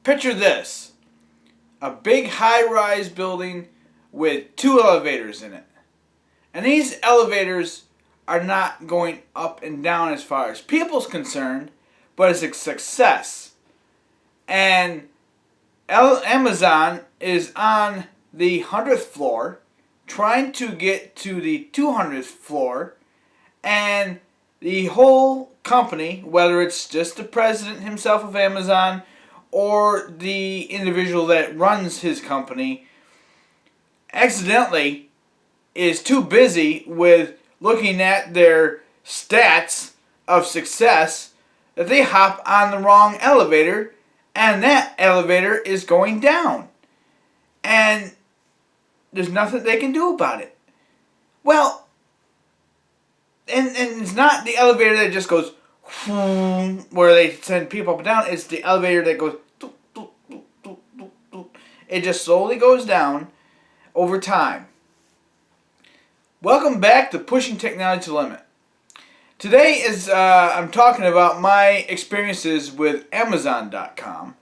Picture this. A big high-rise building with two elevators in it. And these elevators are not going up and down as far as people's concerned, but it's a success. And Amazon is on the 100th floor trying to get to the 200th floor, and the whole company, whether it's just the president himself of Amazon or the individual that runs his company, accidentally is too busy with looking at their stats of success that they hop on the wrong elevator, and that elevator is going down. And there's nothing they can do about it. Well, and it's not the elevator that just goes where they send people up and down. It's the elevator that goes. It just slowly goes down over time. Welcome back to Pushing Technology to the Limit. Today I'm talking about my experiences with Amazon.com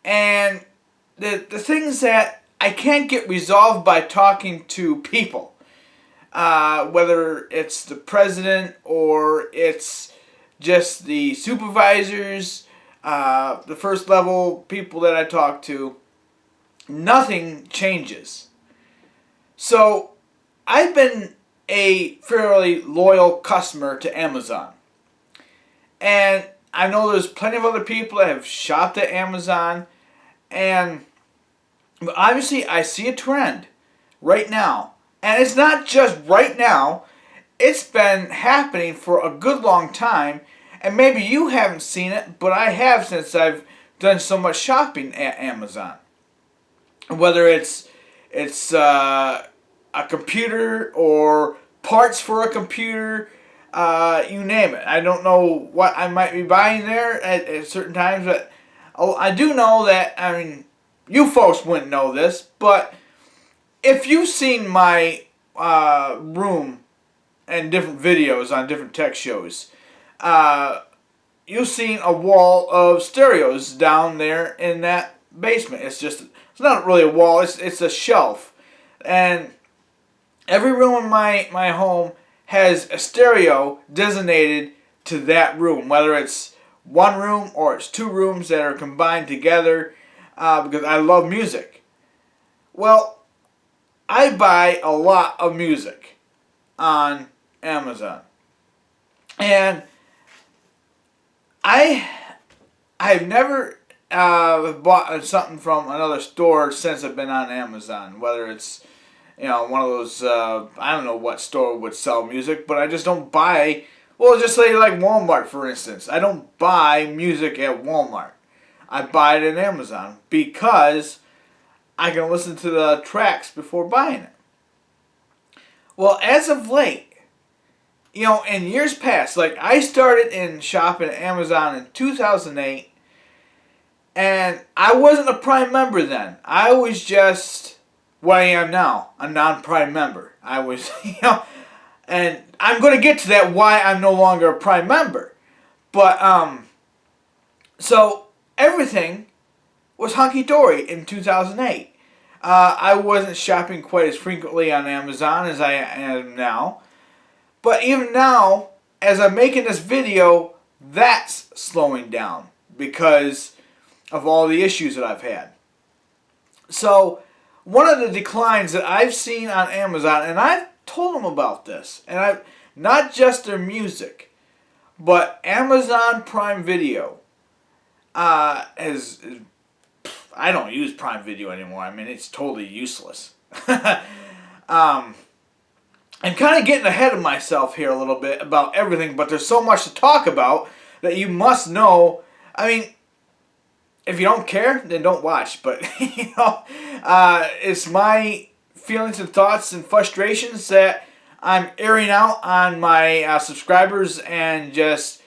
and the things that I can't get resolved by talking to people. Whether it's the president or it's just the supervisors, the first level people that I talk to, nothing changes. So I've been a fairly loyal customer to Amazon. And I know there's plenty of other people that have shopped at Amazon, and obviously I see a trend right now. And it's not just right now, it's been happening for a good long time, and maybe you haven't seen it, but I have, since I've done so much shopping at Amazon. Whether it's a computer or parts for a computer, you name it. I don't know what I might be buying there at certain times, but I do know that, I mean, you folks wouldn't know this, but if you've seen my room and different videos on different tech shows, you've seen a wall of stereos down there in that basement. It's not really a wall, it's a shelf. And every room in my home has a stereo designated to that room, whether it's one room or it's two rooms that are combined together, because I love music. Well, I buy a lot of music on Amazon. And I've never bought something from another store since I've been on Amazon, whether it's one of those, I don't know what store would sell music, but I just don't buy, well, just say like Walmart, for instance. I don't buy music at Walmart. I buy it at Amazon because I can listen to the tracks before buying it. Well, as of late, in years past, like I started in shopping at Amazon in 2008, and I wasn't a Prime member then. I was just what I am now, a non-Prime member. I was, and I'm going to get to that, why I'm no longer a Prime member. But, so everything was hunky-dory in 2008. I wasn't shopping quite as frequently on Amazon as I am now. But even now, as I'm making this video, that's slowing down because of all the issues that I've had. So one of the declines that I've seen on Amazon, and I've told them about this, and I've not just their music, but Amazon Prime Video I don't use Prime Video anymore. I mean, it's totally useless. I'm kind of getting ahead of myself here a little bit about everything, but there's so much to talk about that you must know. I mean, if you don't care, then don't watch. But, it's my feelings and thoughts and frustrations that I'm airing out on my subscribers and just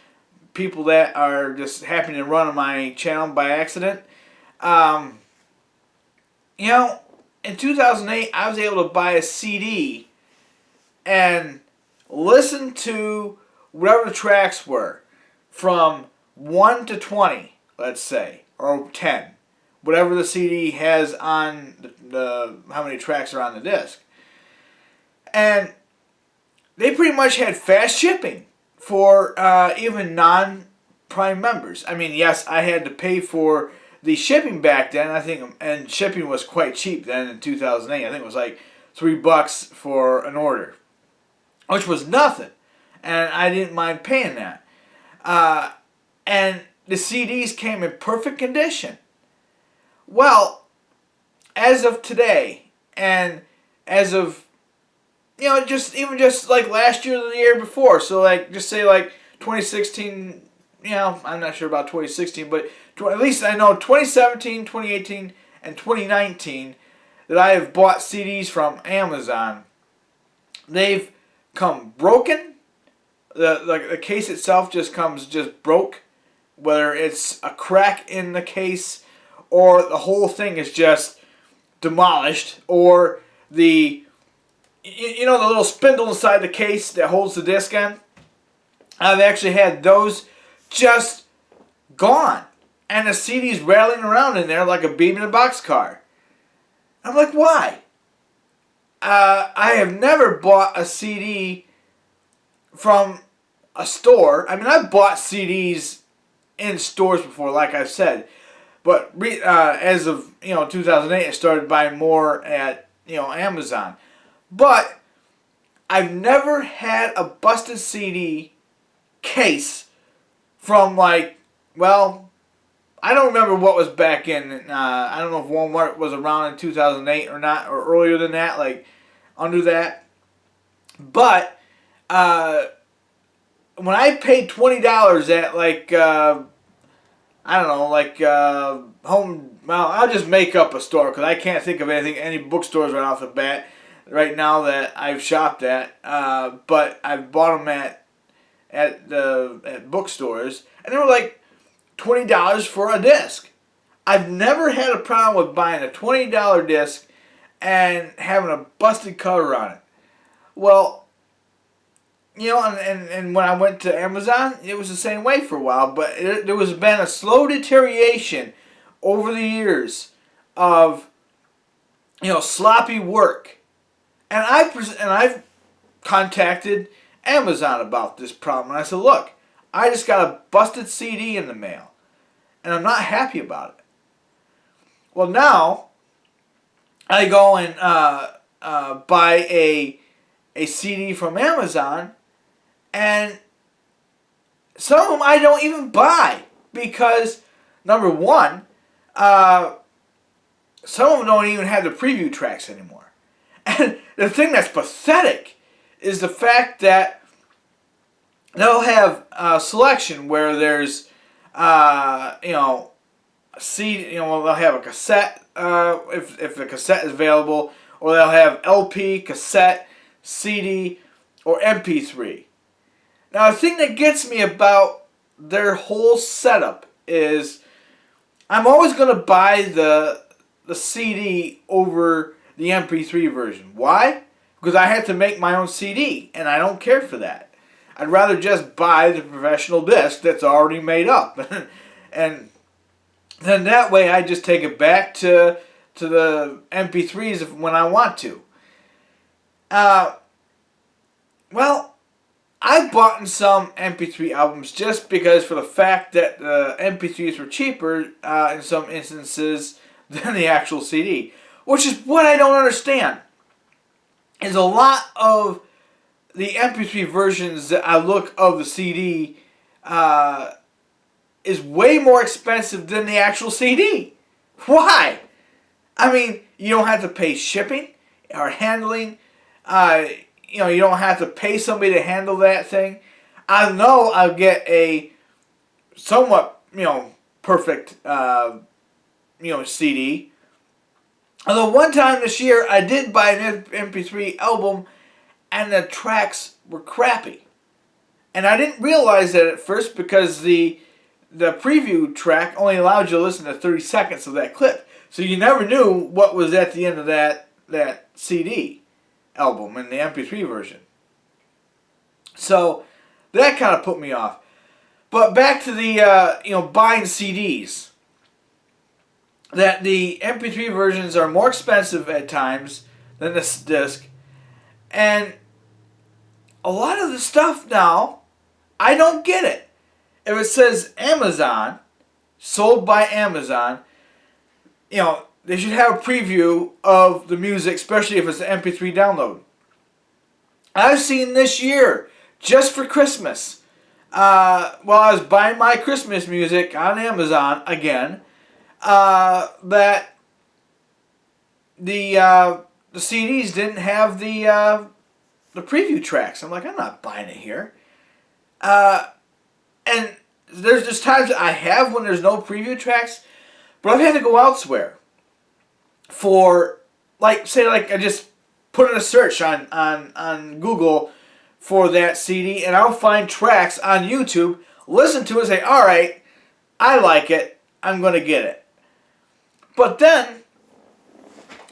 people that are just happening to run on my channel by accident. In 2008, I was able to buy a CD and listen to whatever the tracks were from 1 to 20, let's say, or 10, whatever the CD has on the how many tracks are on the disc. And they pretty much had fast shipping for even non-Prime members. I mean, yes, I had to pay for the shipping back then. I think, and shipping was quite cheap then in 2008. I think it was like $3 for an order, which was nothing, and I didn't mind paying that. And the CDs came in perfect condition. Well, as of today, and as of just like last year or the year before, so like just say like 2016. I'm not sure about 2016, but at least I know 2017, 2018, and 2019 that I have bought CDs from Amazon. They've come broken. The case itself just comes broke, whether it's a crack in the case or the whole thing is just demolished, or the the little spindle inside the case that holds the disc on. I've actually had those just gone, and the CD's rattling around in there like a baby in a boxcar. I'm like, why? I have never bought a CD from a store. I mean, I've bought CDs in stores before, like I've said, but as of 2008, I started buying more at Amazon. But I've never had a busted CD case from I don't remember what was back in. I don't know if Walmart was around in 2008 or not, or earlier than that, like under that. But when I paid $20 at home. Well, I'll just make up a store because I can't think of any bookstores right off the bat right now that I've shopped at. But I've bought them at bookstores, and they were like $20 for a disc. I've never had a problem with buying a $20 disc and having a busted cover on it. Well, and when I went to Amazon, it was the same way for a while, but there was been a slow deterioration over the years of sloppy work, and I've contacted Amazon about this problem, and I said, look, I just got a busted CD in the mail, and I'm not happy about it. Well, now I go and buy a CD from Amazon, and some of them I don't even buy because, number one, some of them don't even have the preview tracks anymore. And the thing that's pathetic is the fact that they'll have a selection where there's, CD, they'll have a cassette, if the cassette is available, or they'll have LP, cassette, CD, or MP3. Now, the thing that gets me about their whole setup is I'm always going to buy the CD over the MP3 version. Why? Because I have to make my own CD, and I don't care for that. I'd rather just buy the professional disc that's already made up. And then that way I just take it back to the MP3s when I want to. Well, I've bought some MP3 albums just because for the fact that the MP3s were cheaper in some instances than the actual CD. Which is what I don't understand. Is a lot of the MP3 versions that I look of the CD is way more expensive than the actual CD. Why? I mean, you don't have to pay shipping or handling. You don't have to pay somebody to handle that thing. I know I'll get a somewhat, perfect, CD. Although one time this year I did buy an MP3 album and the tracks were crappy. And I didn't realize that at first because the preview track only allowed you to listen to 30 seconds of that clip. So you never knew what was at the end of that CD album in the MP3 version. So that kind of put me off. But back to the buying CDs. that the MP3 versions are more expensive at times than this disc, and a lot of the stuff now, I don't get it. If it says Amazon, sold by Amazon, they should have a preview of the music, especially if it's an MP3 download. I've seen this year, just for Christmas, while I was buying my Christmas music on Amazon again, that the CDs didn't have the preview tracks. I'm like, I'm not buying it here. And there's just times that I have when there's no preview tracks, but I've had to go elsewhere for, say I just put in a search on Google for that CD, and I'll find tracks on YouTube, listen to it, and say, all right, I like it, I'm going to get it. But then,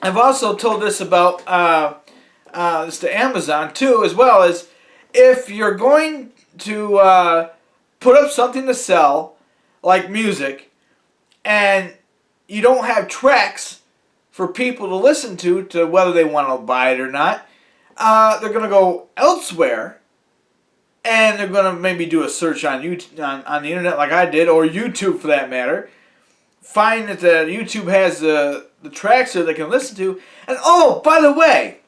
I've also told this about this to Amazon too, as well, as if you're going to put up something to sell, like music, and you don't have tracks for people to listen to whether they want to buy it or not, they're going to go elsewhere, and they're going to maybe do a search on YouTube, on the internet like I did, or YouTube for that matter, find that the YouTube has the tracks there they can listen to, and oh, by the way,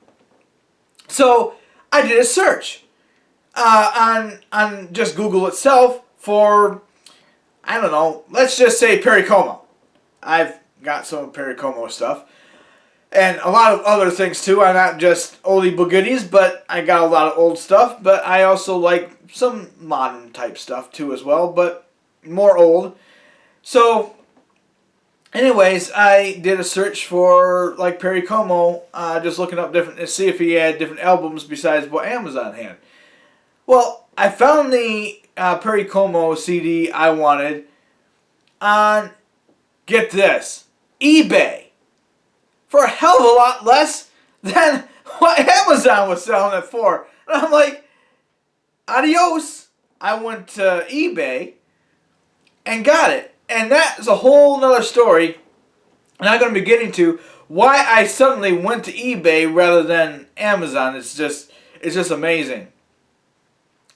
so I did a search on just Google itself for, I don't know, let's just say Perry Como. I've got some Perry Como stuff. And a lot of other things too. I'm not just oldie but goodies, but I got a lot of old stuff. But I also like some modern type stuff too as well, but more old. So, anyways, I did a search for like Perry Como, just looking up different to see if he had different albums besides what Amazon had. Well, I found the Perry Como CD I wanted on, get this, eBay, for a hell of a lot less than what Amazon was selling it for. And I'm like, adios. I went to eBay and got it. And that is a whole nother story I'm not going to be getting to why I suddenly went to eBay rather than Amazon. It's just amazing.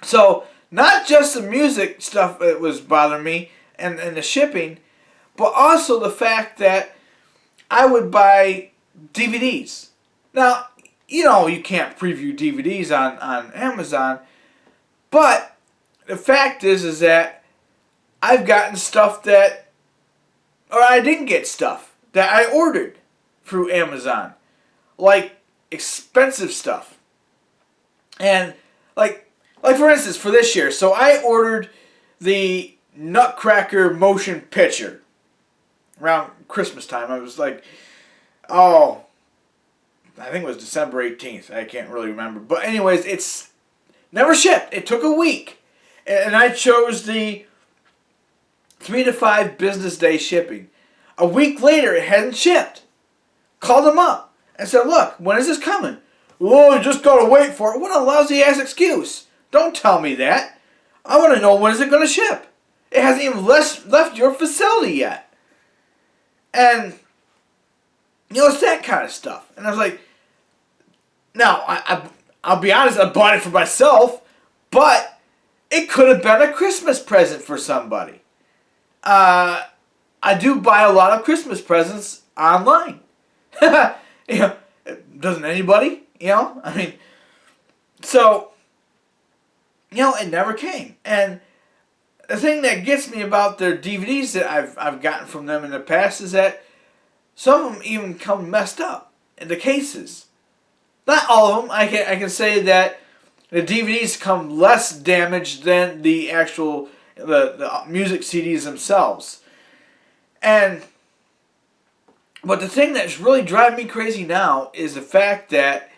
So, not just the music stuff that was bothering me and the shipping, but also the fact that I would buy DVDs. Now, you can't preview DVDs on Amazon, but the fact is that I've gotten stuff that, or I didn't get stuff that I ordered through Amazon, like expensive stuff. And like for instance, for this year, so I ordered the Nutcracker motion picture around Christmas time. I was like, I think it was December 18th. I can't really remember. But anyways, it's never shipped. It took a week. And I chose the 3 to 5 business day shipping. A week later, it hadn't shipped. Called them up and said, look, when is this coming? Oh, you just got to wait for it. What a lousy ass excuse. Don't tell me that. I want to know when is it going to ship. It hasn't even left your facility yet. And, it's that kind of stuff. And I was like, now, I'll be honest, I bought it for myself, but it could have been a Christmas present for somebody. I do buy a lot of Christmas presents online. Doesn't anybody? I mean, so, it never came. And the thing that gets me about their DVDs that I've gotten from them in the past is that some of them even come messed up in the cases. Not all of them. I can say that the DVDs come less damaged than the actual the music CDs themselves. But the thing that's really driving me crazy now is the fact that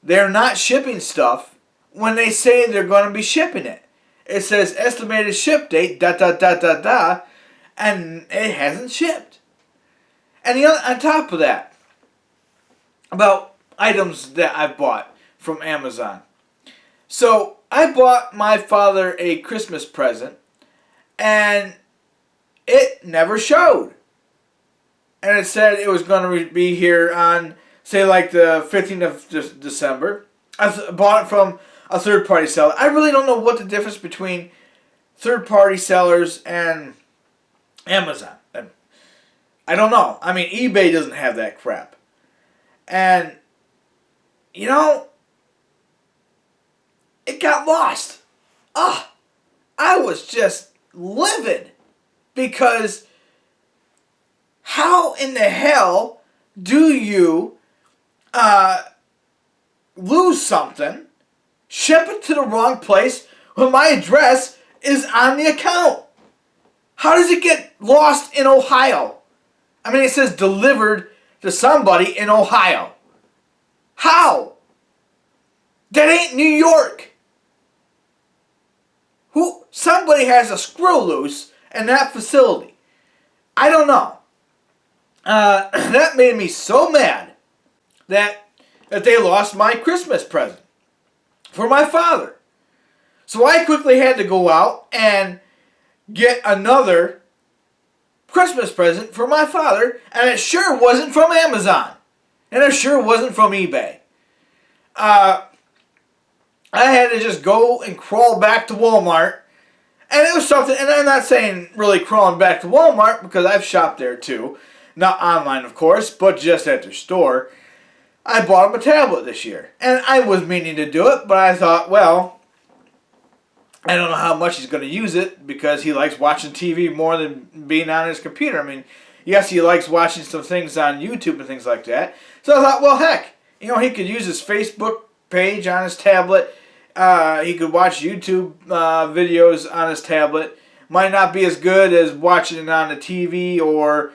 they're not shipping stuff when they say they're going to be shipping it. It says estimated ship date, and it hasn't shipped. And on top of that, about items that I've bought from Amazon. So, I bought my father a Christmas present, and it never showed. and it said it was going to be here on, say, like the 15th of December. I bought it from a third-party seller. I really don't know what the difference between third-party sellers and Amazon. I don't know. I mean, eBay doesn't have that crap. And, you know, it got lost. I was just livid. Because how in the hell do you lose something, ship it to the wrong place when my address is on the account? How does it get lost in Ohio? I mean, it says delivered to somebody in Ohio. How? That ain't New York. Somebody has a screw loose in that facility. I don't know. That made me so mad that they lost my Christmas present for my father. So I quickly had to go out and get another Christmas present for my father, and it sure wasn't from Amazon. And it sure wasn't from eBay. I had to just go and crawl back to Walmart. And it was something, and I'm not saying really crawling back to Walmart because I've shopped there too. Not online, of course, but just at their store. I bought him a tablet this year. And I was meaning to do it, but I thought, well, I don't know how much he's going to use it because he likes watching TV more than being on his computer. I mean, yes, he likes watching some things on YouTube and things like that. So I thought, well, heck, you know, he could use his Facebook page on his tablet. He could watch YouTube videos on his tablet. Might not be as good as watching it on the TV or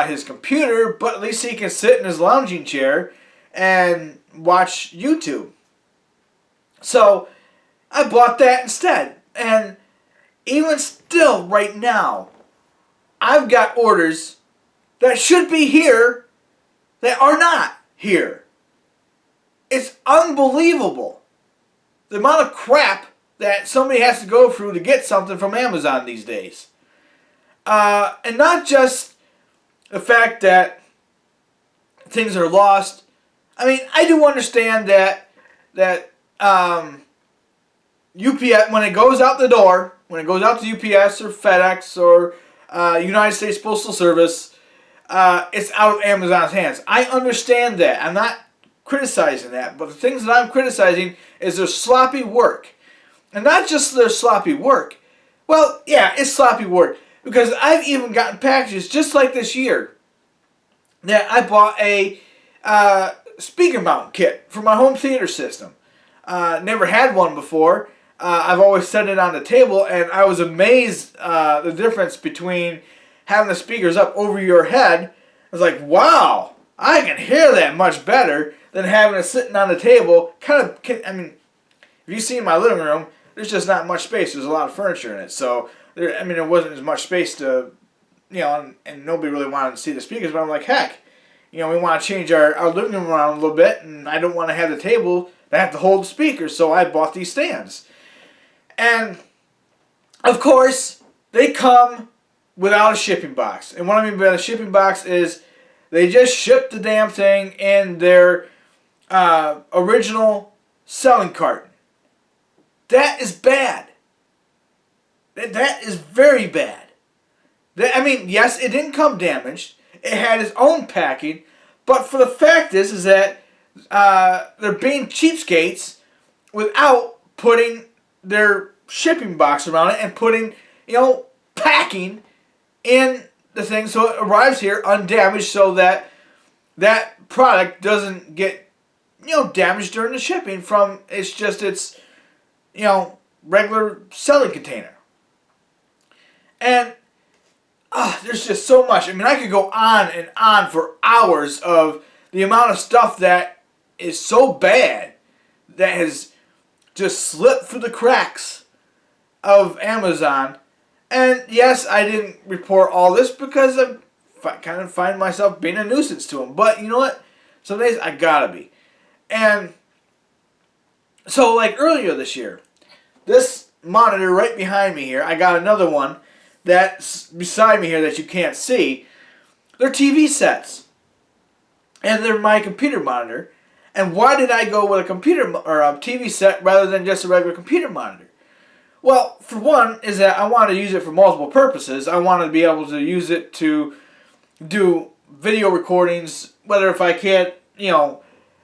his computer, but at least he can sit in his lounging chair and watch YouTube. So I bought that instead. And even still, right now, I've got orders that should be here that are not here. It's unbelievable. The amount of crap that somebody has to go through to get something from Amazon these days. And not just the fact that things are lost. I mean, I do understand that UPS, when it goes out the door, when it goes out to UPS or FedEx or United States Postal Service, it's out of Amazon's hands. I understand that. I'm not criticizing that, but the things that I'm criticizing is their sloppy work. And not just their sloppy work. Well, yeah, it's sloppy work. Because I've even gotten packages just like this year that I bought a speaker mount kit for my home theater system. Never had one before. I've always set it on the table, and I was amazed the difference between having the speakers up over your head. I was like, wow, I can hear that much better than having it sitting on the table. I mean, if you see my living room, there's just not much space. There's a lot of furniture in it, so there wasn't as much space to, you know, and nobody really wanted to see the speakers. But I'm like, heck, you know, we want to change our living room around a little bit, and I don't want to have the table that have to hold the speakers, so I bought these stands. And of course, they come without a shipping box. And what I mean by the shipping box is they just ship the damn thing in their original selling carton. That is bad. That is very bad. I mean, yes, it didn't come damaged. It had its own packing. But for the fact is that they're being cheapskates without putting their shipping box around it and putting, you know, packing in the thing so it arrives here undamaged so that that product doesn't get, you know, damaged during the shipping from its, you know, regular selling container. And there's just so much. I mean, I could go on and on for hours of the amount of stuff that is so bad that has just slipped through the cracks of Amazon. And yes, I didn't report all this because I kind of find myself being a nuisance to them. But you know what? Some days I gotta be. And so, like earlier this year, this monitor right behind me here, I got another one that's beside me here that you can't see. They're TV sets. And they're my computer monitor. And why did I go with a computer or a TV set rather than just a regular computer monitor? Well, for one, is that I want to use it for multiple purposes. I want to be able to use it to do video recordings, whether if I can't,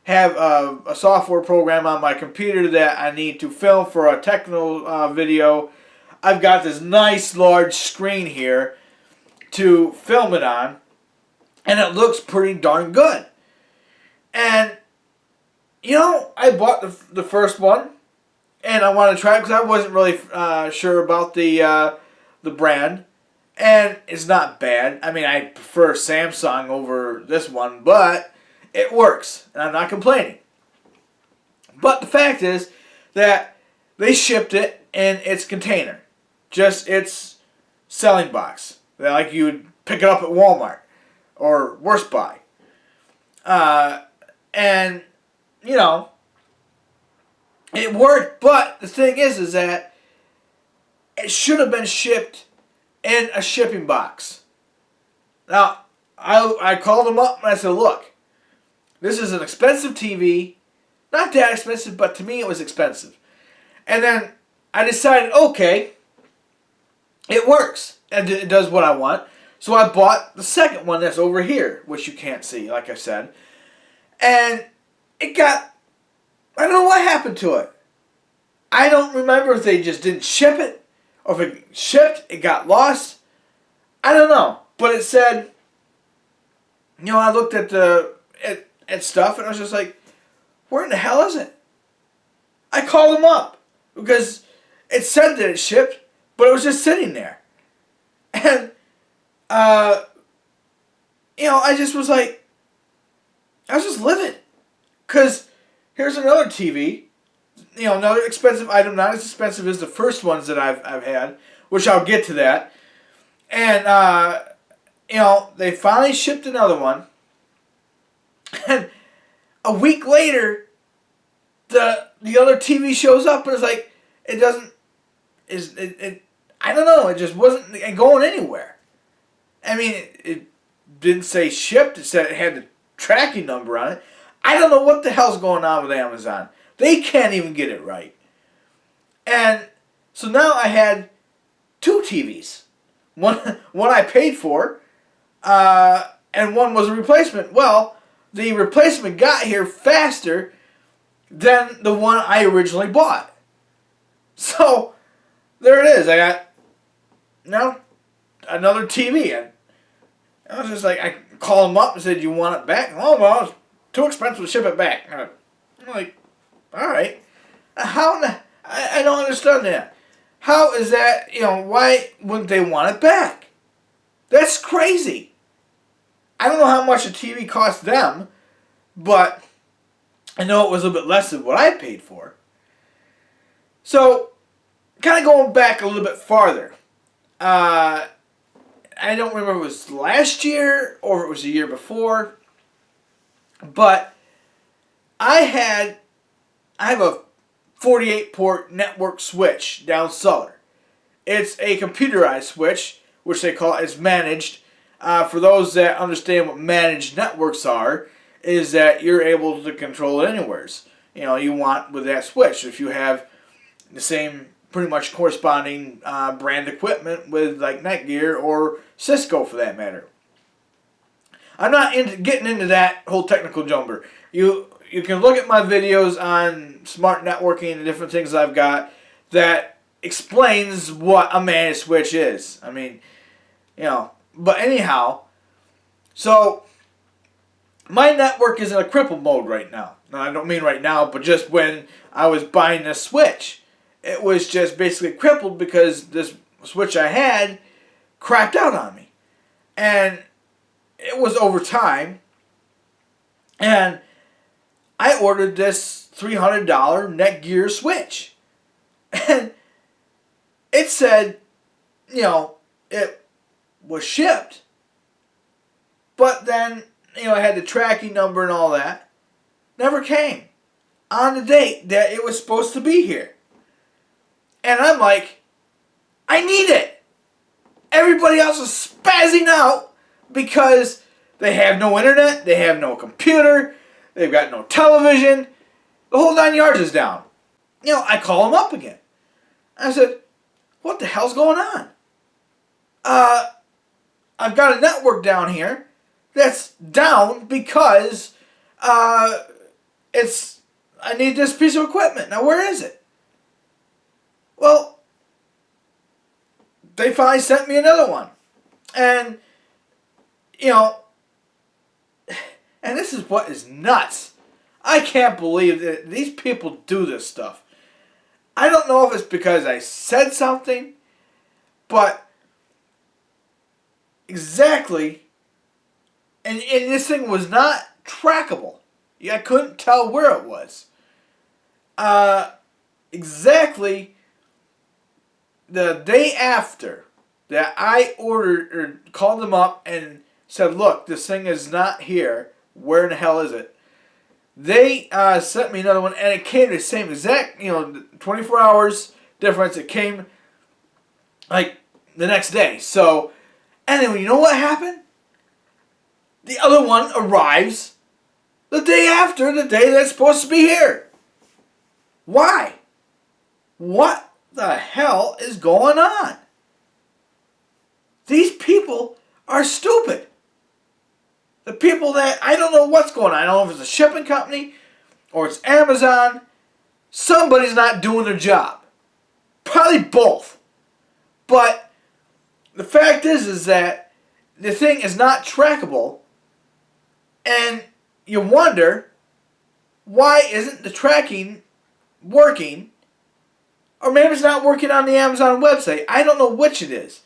have a software program on my computer that I need to film for a technical video. I've got this nice large screen here to film it on, and it looks pretty darn good. And I bought the first one, and I wanted to try it because I wasn't really sure about the brand, and it's not bad. I mean, I prefer Samsung over this one, but it works, and I'm not complaining. But the fact is that they shipped it in its container, just its selling box, like you would pick it up at Walmart or Worst Buy, and it worked, but the thing is that it should have been shipped in a shipping box. Now, I called them up and I said, look, this is an expensive TV. Not that expensive, but to me it was expensive. And then I decided, okay, it works. And it does what I want. So I bought the second one that's over here, which you can't see, like I said. And it got... I don't know what happened to it. I don't remember if they just didn't ship it, or if it shipped, it got lost. I don't know. But it said, I looked at at stuff and I was just like, where in the hell is it? I called them up because it said that it shipped, but it was just sitting there. And, I just was like, I was just livid. Because here's another TV, another expensive item, not as expensive as the first ones that I've had, which I'll get to that. And, they finally shipped another one. And a week later, the other TV shows up and it's like, it doesn't, I don't know, it just wasn't going anywhere. I mean, it didn't say shipped, it said it had the tracking number on it. I don't know what the hell's going on with Amazon. They can't even get it right. And so now I had two TVs. One I paid for, and one was a replacement. Well, the replacement got here faster than the one I originally bought. So there it is. I got another TV. And I was just like, I called them up and said, you want it back? Oh, well, it's too expensive to ship it back. I'm like, all right. I don't understand that. How is that, why wouldn't they want it back? That's crazy. I don't know how much a TV cost them, but I know it was a little bit less than what I paid for. So, kind of going back a little bit farther. I don't remember if it was last year or if it was the year before, but I have a 48-port network switch down cellar. It's a computerized switch, which they call is managed. For those that understand what managed networks are, is that you're able to control it anywheres. You want with that switch. If you have the same pretty much corresponding brand equipment with like Netgear or Cisco for that matter. I'm not getting into that whole technical jumper. You can look at my videos on smart networking and different things I've got that explains what a managed switch is. I mean, but anyhow, so my network is in a cripple mode right now. Now, I don't mean right now, but just when I was buying this switch, it was just basically crippled because this switch I had crapped out on me. And it was over time. And I ordered this $300 Netgear switch. And it said, it was shipped. But then, it had the tracking number and all that. Never came on the date that it was supposed to be here. And I'm like, I need it. Everybody else is spazzing out because They have no internet. They have no computer. They've got no television. The whole 9 yards is down. I call them up again. I said, what the hell's going on? I've got a network down here that's down because I need this piece of equipment. Now, where is it? Well, they finally sent me another one. And, and this is what is nuts. I can't believe that these people do this stuff. I don't know if it's because I said something, but exactly, and this thing was not trackable. I couldn't tell where it was. Exactly the day after that I ordered or called them up and said, look, this thing is not here. Where in the hell is it? They sent me another one, and it came the same exact, 24 hours difference. It came like the next day. So, anyway, you know what happened? The other one arrives the day after the day that's supposed to be here. Why? What the hell is going on? These people are stupid. The people that, I don't know what's going on. I don't know if it's a shipping company or it's Amazon. Somebody's not doing their job. Probably both. But the fact is that the thing is not trackable, and you wonder, why isn't the tracking working? Or maybe it's not working on the Amazon website. I don't know which it is.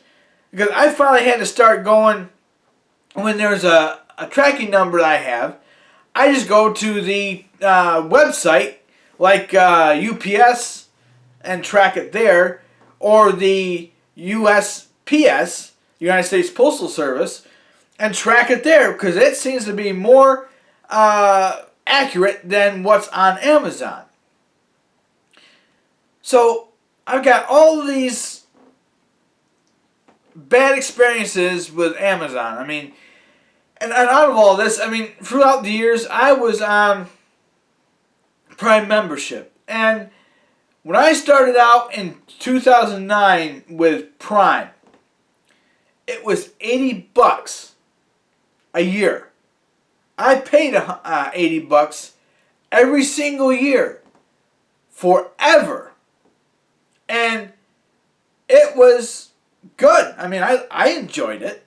Because I finally had to start going, when there's a tracking number that I have, I just go to the website, like UPS, and track it there, or the USPS, United States Postal Service, and track it there, because it seems to be more accurate than what's on Amazon. So I've got all of these bad experiences with Amazon. I mean, and out of all this, I mean, throughout the years, I was on Prime membership. And when I started out in 2009 with Prime, it was $80 a year. I paid $80 every single year, forever. And it was good. I mean, I enjoyed it.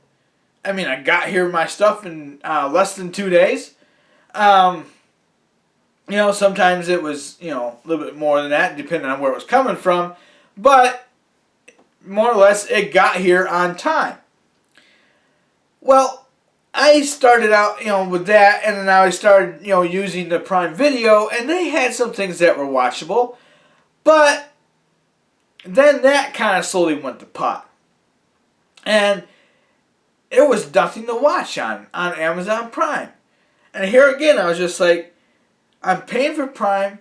I mean, I got here my stuff in less than 2 days. Sometimes it was, a little bit more than that, depending on where it was coming from. But, more or less, it got here on time. Well, I started out, with that, and then I started, using the Prime Video, and they had some things that were watchable. But, then that kind of slowly went to pot. And it was nothing to watch on Amazon Prime. And here again, I was just like, I'm paying for Prime,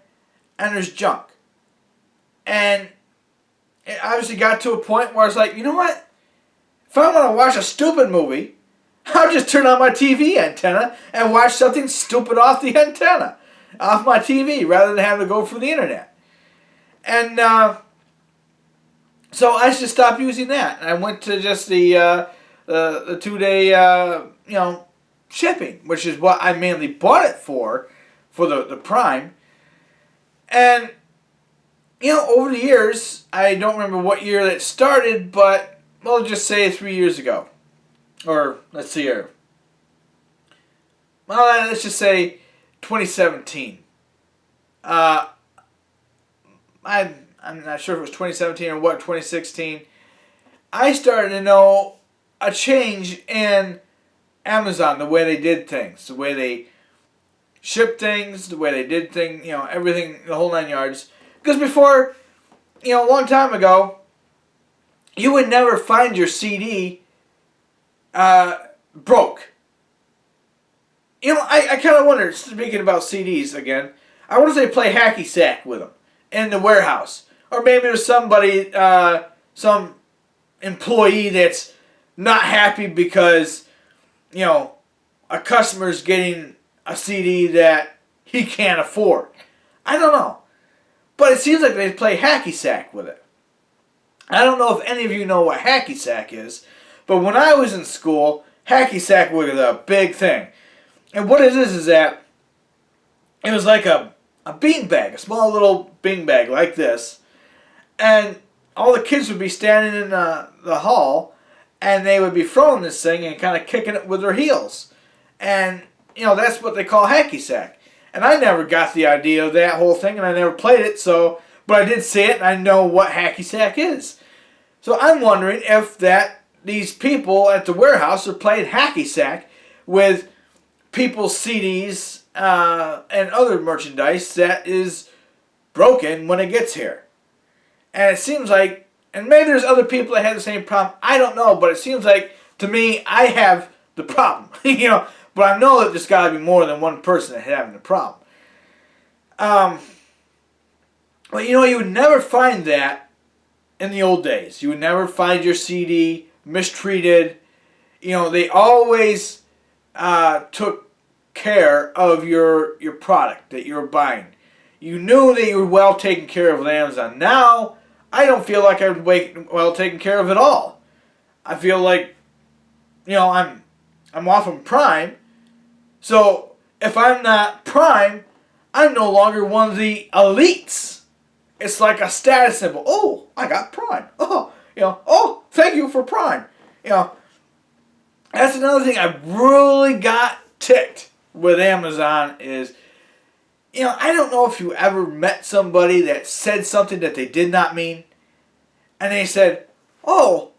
and there's junk. And it obviously got to a point where I was like, you know what? If I want to watch a stupid movie, I'll just turn on my TV antenna and watch something stupid off the antenna, off my TV, rather than having to go through the internet. And so I just stopped using that. And I went to just the 2-day, shipping, which is what I mainly bought it for the Prime. And, over the years, I don't remember what year that started, but we'll just say 3 years ago. Or, let's see here. Well, let's just say 2017. I'm not sure if it was 2017 or what, 2016. I started to know a change in Amazon, the way they did things, the way they shipped things, the way they did things, everything, the whole 9 yards. Because before, a long time ago, you would never find your CD broke. I kind of wonder, speaking about CDs again, I wonder if they play hacky sack with them in the warehouse. Or maybe there's somebody, some employee that's not happy because, a customer's getting a CD that he can't afford. I don't know. But it seems like they play hacky sack with it. I don't know if any of you know what hacky sack is, but when I was in school, hacky sack was a big thing. And what it is that it was like a beanbag, a small little beanbag like this. And all the kids would be standing in the hall, and they would be throwing this thing and kind of kicking it with their heels. And, you know, that's what they call hacky sack. And I never got the idea of that whole thing, and I never played it, but I did see it, and I know what hacky sack is. So I'm wondering if these people at the warehouse are playing hacky sack with people's CDs and other merchandise that is broken when it gets here. And it seems like, and maybe there's other people that have the same problem, I don't know, but it seems like, to me, I have the problem, you know, but I know that there's got to be more than one person that having the problem. But you know, you would never find that in the old days. You would never find your CD mistreated. You know, they always took care of your product that you were buying. You knew that you were well taken care of with Amazon. Now, I don't feel like I'm well taken care of at all. I feel like, you know, I'm off from Prime. So if I'm not Prime, I'm no longer one of the elites. It's like a status symbol. Oh, I got Prime. Oh, you know, oh, thank you for Prime. You know, that's another thing I really got ticked with Amazon is, you know, I don't know if you ever met somebody that said something that they did not mean. And they said, oh,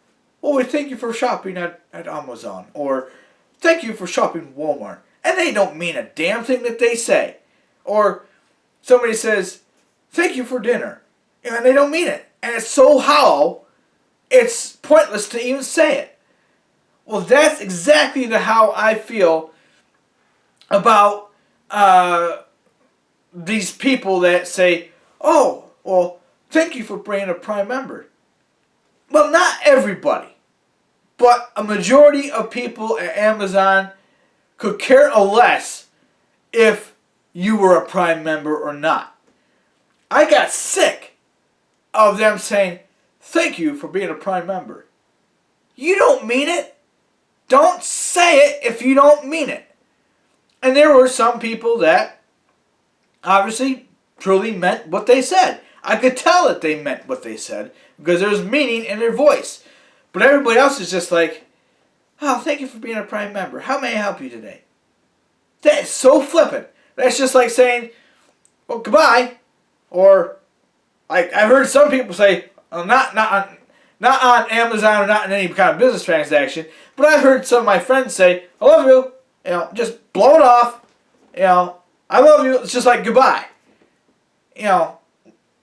well, we thank you for shopping at Amazon. Or, thank you for shopping at Walmart. And they don't mean a damn thing that they say. Or, somebody says, thank you for dinner. And they don't mean it. And it's so hollow, it's pointless to even say it. Well, that's exactly how I feel about these people that say, oh, well, thank you for being a Prime member. Well, not everybody, but a majority of people at Amazon could care less if you were a Prime member or not. I got sick of them saying, thank you for being a Prime member. You don't mean it. Don't say it if you don't mean it. And there were some people that obviously truly meant what they said. I could tell that they meant what they said because there was meaning in their voice. But everybody else is just like, oh, thank you for being a Prime member. How may I help you today? That is so flippant. That's just like saying, well, goodbye. Or, like, I've heard some people say, well, not on Amazon or not in any kind of business transaction, but I've heard some of my friends say, I love you. You know, just blow it off. You know, I love you. It's just like goodbye. You know,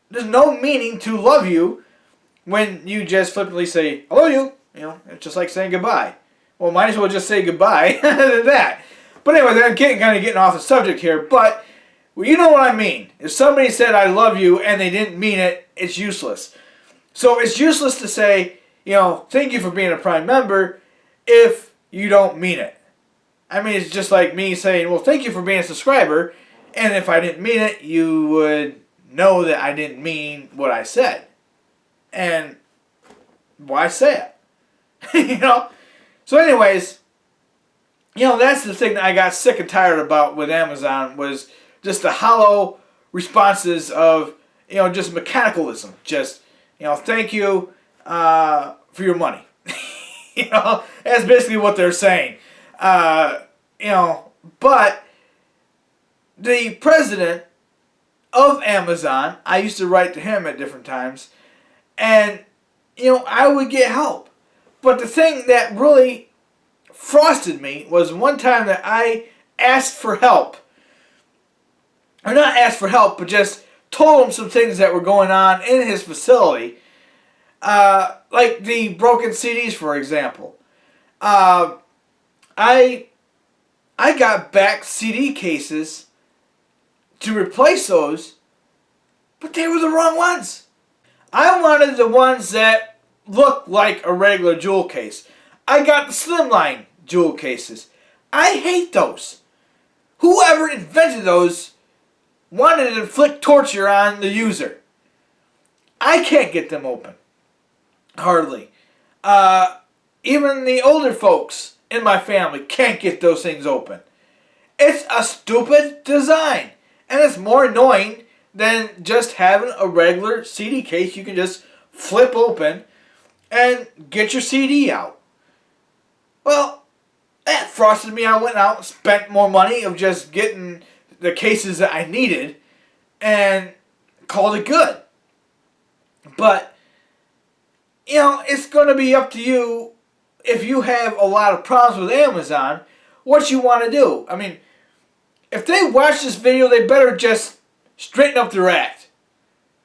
there's no meaning to love you when you just flippantly say, I love you. You know, it's just like saying goodbye. Well, might as well just say goodbye than that. But anyway, I'm kind of getting off the subject here. But well, you know what I mean. If somebody said I love you and they didn't mean it, it's useless. So it's useless to say, you know, thank you for being a Prime member if you don't mean it. I mean, it's just like me saying, well, thank you for being a subscriber. And if I didn't mean it, you would know that I didn't mean what I said. And why say it? You know? So anyways, you know, that's the thing that I got sick and tired about with Amazon was just the hollow responses of, you know, just mechanicalism. Just, you know, thank you for your money. You know, that's basically what they're saying. You know, but the president of Amazon, I used to write to him at different times, and, you know, I would get help. But the thing that really frosted me was one time that I asked for help. Or not asked for help, but just told him some things that were going on in his facility. Like the broken CDs, for example. I got back CD cases to replace those, but they were the wrong ones. I wanted the ones that looked like a regular jewel case. I got the slimline jewel cases. I hate those. Whoever invented those wanted to inflict torture on the user. I can't get them open. Hardly. Even the older folks in my family can't get those things open. It's a stupid design. And it's more annoying than just having a regular CD case you can just flip open and get your CD out. Well, that frustrated me. I went out and spent more money of just getting the cases that I needed and called it good. But, it's going to be up to you if you have a lot of problems with Amazon, what you want to do. I mean, if they watch this video, they better just straighten up their act.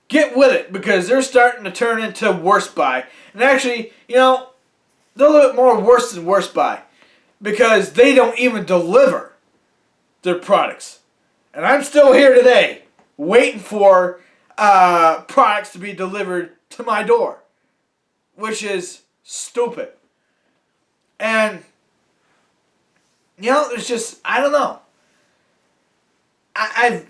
Get with it, because they're starting to turn into Worst Buy. And actually, they're a little bit more worse than Worst Buy, because they don't even deliver their products. And I'm still here today, waiting for products to be delivered to my door, which is stupid. And, it's just, I don't know. And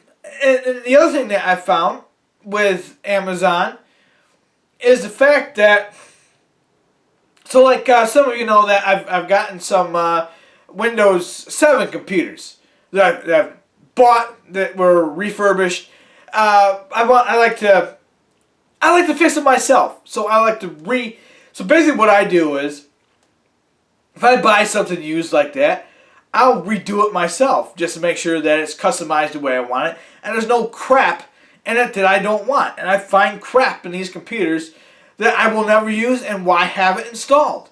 the other thing that I found with Amazon is the fact that, so like some of you know that I've gotten some Windows 7 computers that I've bought that were refurbished. I like to fix it myself. So so basically what I do is, if I buy something used like that, I'll redo it myself just to make sure that it's customized the way I want it and there's no crap in it that I don't want. And I find crap in these computers that I will never use and why have it installed.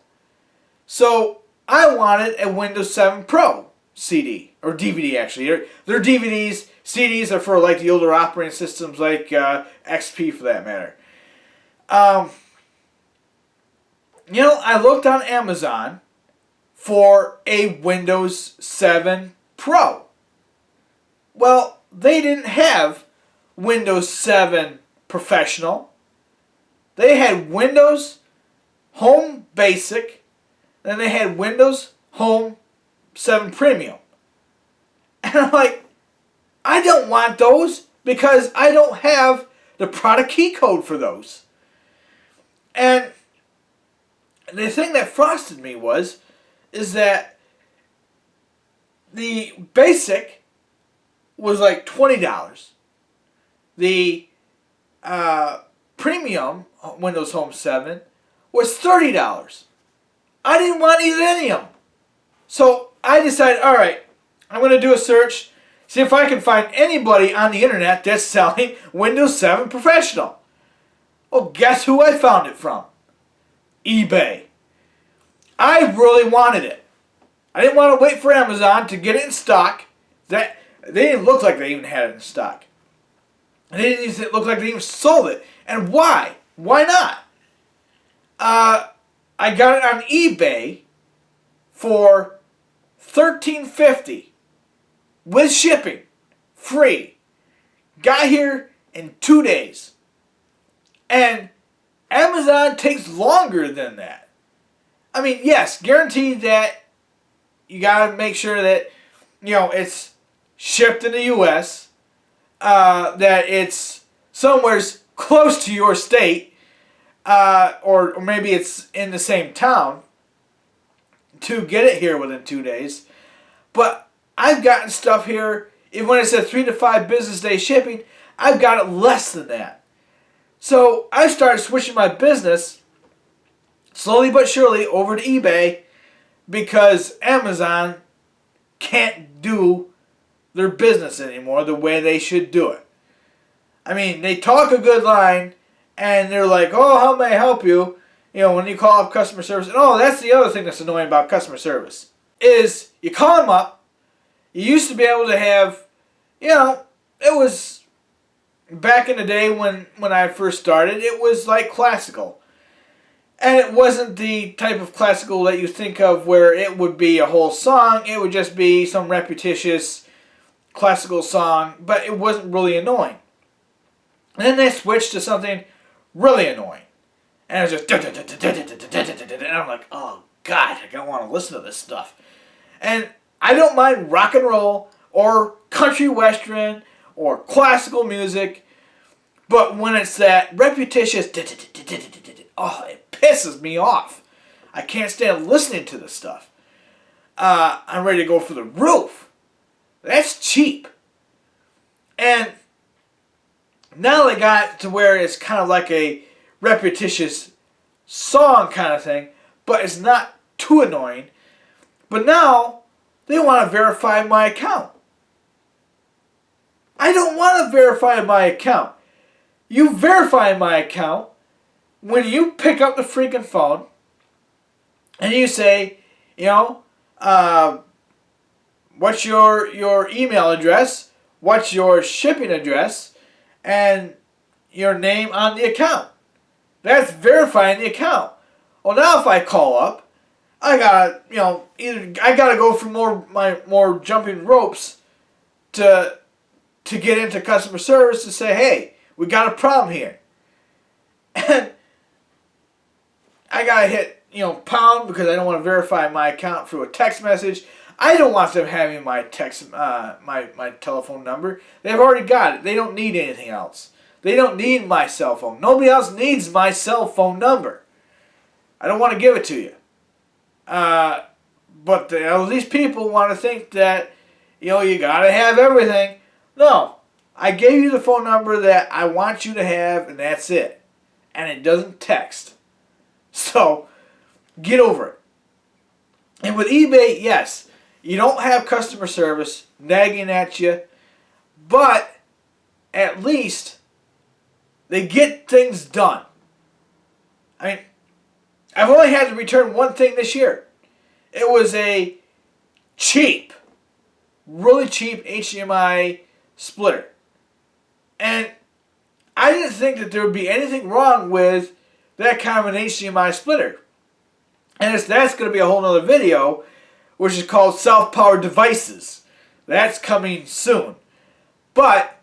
So I wanted a Windows 7 Pro CD, or DVD actually. They're DVDs. CDs are for like the older operating systems like XP for that matter. I looked on Amazon for a Windows 7 Pro. Well, they didn't have Windows 7 Professional. They had Windows Home Basic, then they had Windows Home 7 Premium. And I'm like, I don't want those because I don't have the product key code for those. And the thing that frosted me is that the basic was like $20. The premium Windows Home 7 was $30. I didn't want any of them. So I decided, alright, I'm going to do a search, see if I can find anybody on the internet that's selling Windows 7 Professional. Well, guess who I found it from? eBay. I really wanted it. I didn't want to wait for Amazon to get it in stock. They didn't look like they even had it in stock. They didn't even look like they even sold it. And why? Why not? I got it on eBay for $13.50 with shipping, free. Got here in 2 days. And Amazon takes longer than that. I mean, yes, guaranteed that you gotta make sure that, it's shipped in the U.S., that it's somewhere close to your state, or maybe it's in the same town, to get it here within 2 days. But I've gotten stuff here, even when it said 3 to 5 business day shipping, I've got it less than that. So I started switching my business slowly but surely over to eBay because Amazon can't do their business anymore the way they should do it. I mean, they talk a good line and they're like, oh, how may I help you? When you call up customer service. And that's the other thing that's annoying about customer service is you call them up. You used to be able to have, it was back in the day when I first started, it was like classical. And it wasn't the type of classical that you think of where it would be a whole song. It would just be some repetitious classical song, but it wasn't really annoying. And then they switched to something really annoying. And it was just, and I'm like, oh God, I don't want to listen to this stuff. And I don't mind rock and roll or country western or classical music, but when it's that repetitious, oh, it pisses me off. I can't stand listening to this stuff. I'm ready to go for the roof. That's cheap. And now they got to where it's kind of like a repetitious song kind of thing, but it's not too annoying. But now they want to verify my account. I don't want to verify my account. You verify my account when you pick up the freaking phone and you say, you know, what's your email address, what's your shipping address, and your name on the account. That's verifying the account. Well, now if I call up, I gotta, either I gotta go through more jumping ropes to get into customer service to say, hey, we got a problem here. And I gotta hit, pound because I don't want to verify my account through a text message. I don't want them having my my telephone number. They've already got it. They don't need anything else. They don't need my cell phone. Nobody else needs my cell phone number. I don't want to give it to you. But these people want to think that, you gotta have everything. No. I gave you the phone number that I want you to have, and that's it. And it doesn't text. So, get over it. And with eBay, yes, you don't have customer service nagging at you, but at least they get things done. I mean, I've only had to return one thing this year. It was a cheap, really cheap HDMI splitter. And I didn't think that there would be anything wrong with that kind of an HDMI splitter. And that's going to be a whole other video, which is called self-powered devices. That's coming soon. But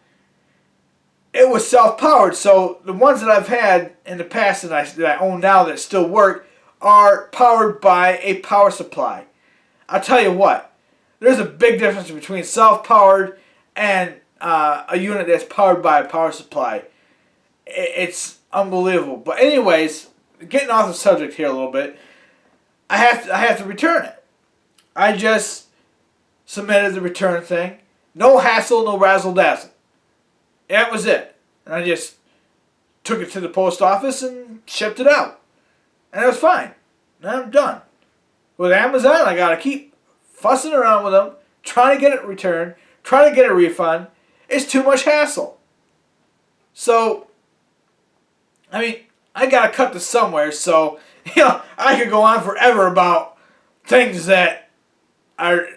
it was self-powered, so the ones that I've had in the past that I own now that still work are powered by a power supply. I'll tell you what, there's a big difference between self-powered and a unit that's powered by a power supply. It's unbelievable. But anyways, getting off the subject here a little bit, I have to return it. I just submitted the return thing. No hassle, no razzle dazzle. That was it. And I just took it to the post office and shipped it out. And it was fine. And I'm done. With Amazon, I gotta keep fussing around with them, trying to get it returned, trying to get a refund. It's too much hassle. So, I mean, I gotta cut this somewhere, so, I could go on forever about things that are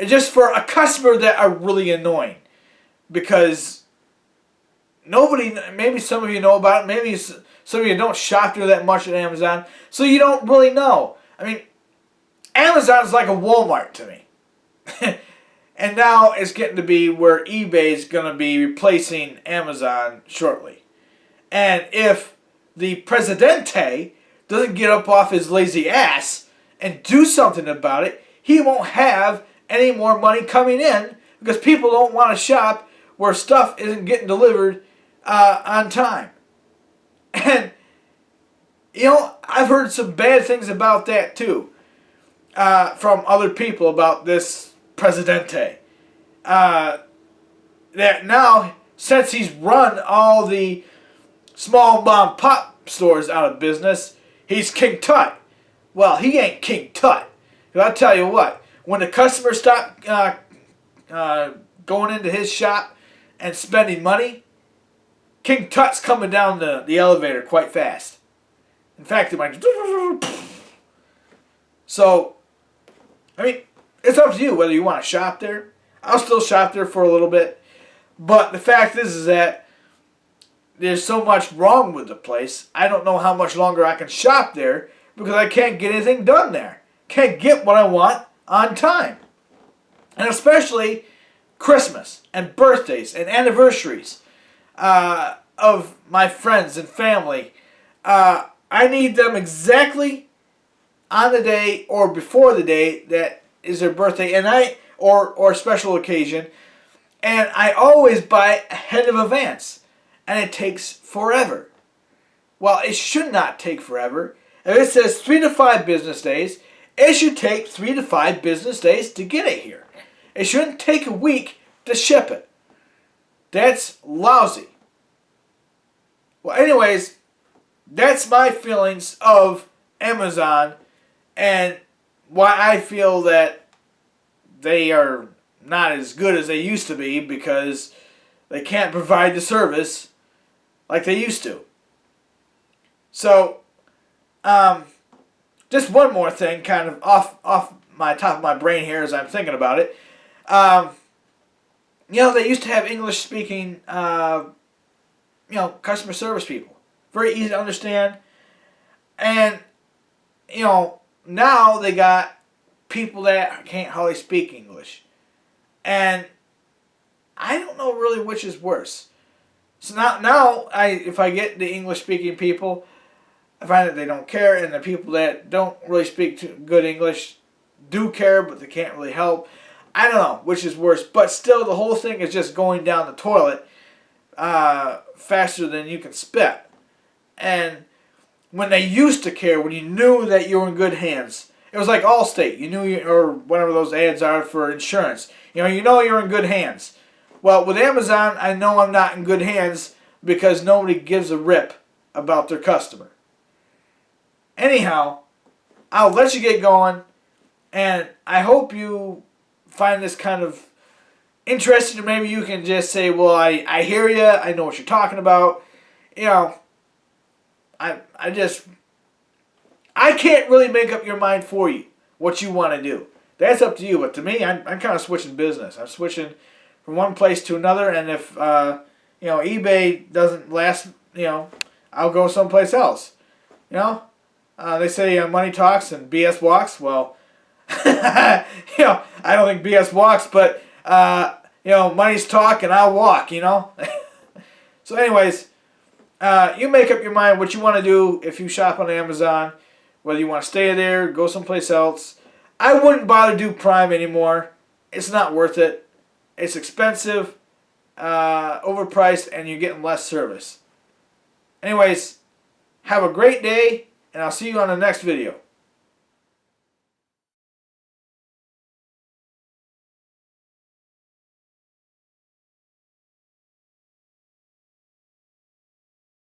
just for a customer that are really annoying. Because nobody, maybe some of you know about it, maybe some of you don't shop there that much at Amazon, so you don't really know. I mean, Amazon's like a Walmart to me. And now it's getting to be where eBay is going to be replacing Amazon shortly. And if the Presidente doesn't get up off his lazy ass and do something about it, he won't have any more money coming in because people don't want to shop where stuff isn't getting delivered on time. And, I've heard some bad things about that too from other people about this Presidente. That now, since he's run all the small mom pop stores out of business, he's King Tut. Well, he ain't King Tut. I'll tell you what, when the customers stop going into his shop and spending money, King Tut's coming down the elevator quite fast. In fact, it might. So, I mean, it's up to you whether you want to shop there. I'll still shop there for a little bit. But the fact is that there's so much wrong with the place. I don't know how much longer I can shop there because I can't get anything done there. Can't get what I want on time. And especially Christmas and birthdays and anniversaries of my friends and family. I need them exactly on the day or before the day that is their birthday, or special occasion, and I always buy ahead of advance, and it takes forever. Well, it should not take forever. If it says 3 to 5 business days, it should take 3 to 5 business days to get it here. It shouldn't take a week to ship it. That's lousy. Well, anyways, that's my feelings of Amazon and why I feel that they are not as good as they used to be because they can't provide the service like they used to. So, just one more thing, kind of off my top of my brain here as I'm thinking about it. They used to have English-speaking, customer service people. Very easy to understand. And, now they got people that can't hardly speak English. And I don't know really which is worse. So now if I get the English-speaking people, I find that they don't care, and the people that don't really speak good English do care, but they can't really help. I don't know which is worse, but still the whole thing is just going down the toilet faster than you can spit. And when they used to care, when you knew that you were in good hands, it was like Allstate. You knew, or whatever those ads are for insurance. You know you're in good hands. Well, with Amazon, I know I'm not in good hands because nobody gives a rip about their customer. Anyhow, I'll let you get going, and I hope you find this kind of interesting, or maybe you can just say, well, I hear you, I know what you're talking about. I can't really make up your mind for you, what you want to do. That's up to you, but to me, I'm kind of switching business. I'm switching from one place to another, and if, eBay doesn't last, I'll go someplace else. They say money talks and BS walks. Well, I don't think BS walks, but, money's talk and I'll walk, So anyways, you make up your mind what you want to do if you shop on Amazon, whether you want to stay there, go someplace else. I wouldn't bother do Prime anymore. It's not worth it. It's expensive, overpriced, and you're getting less service. Anyways, have a great day, and I'll see you on the next video.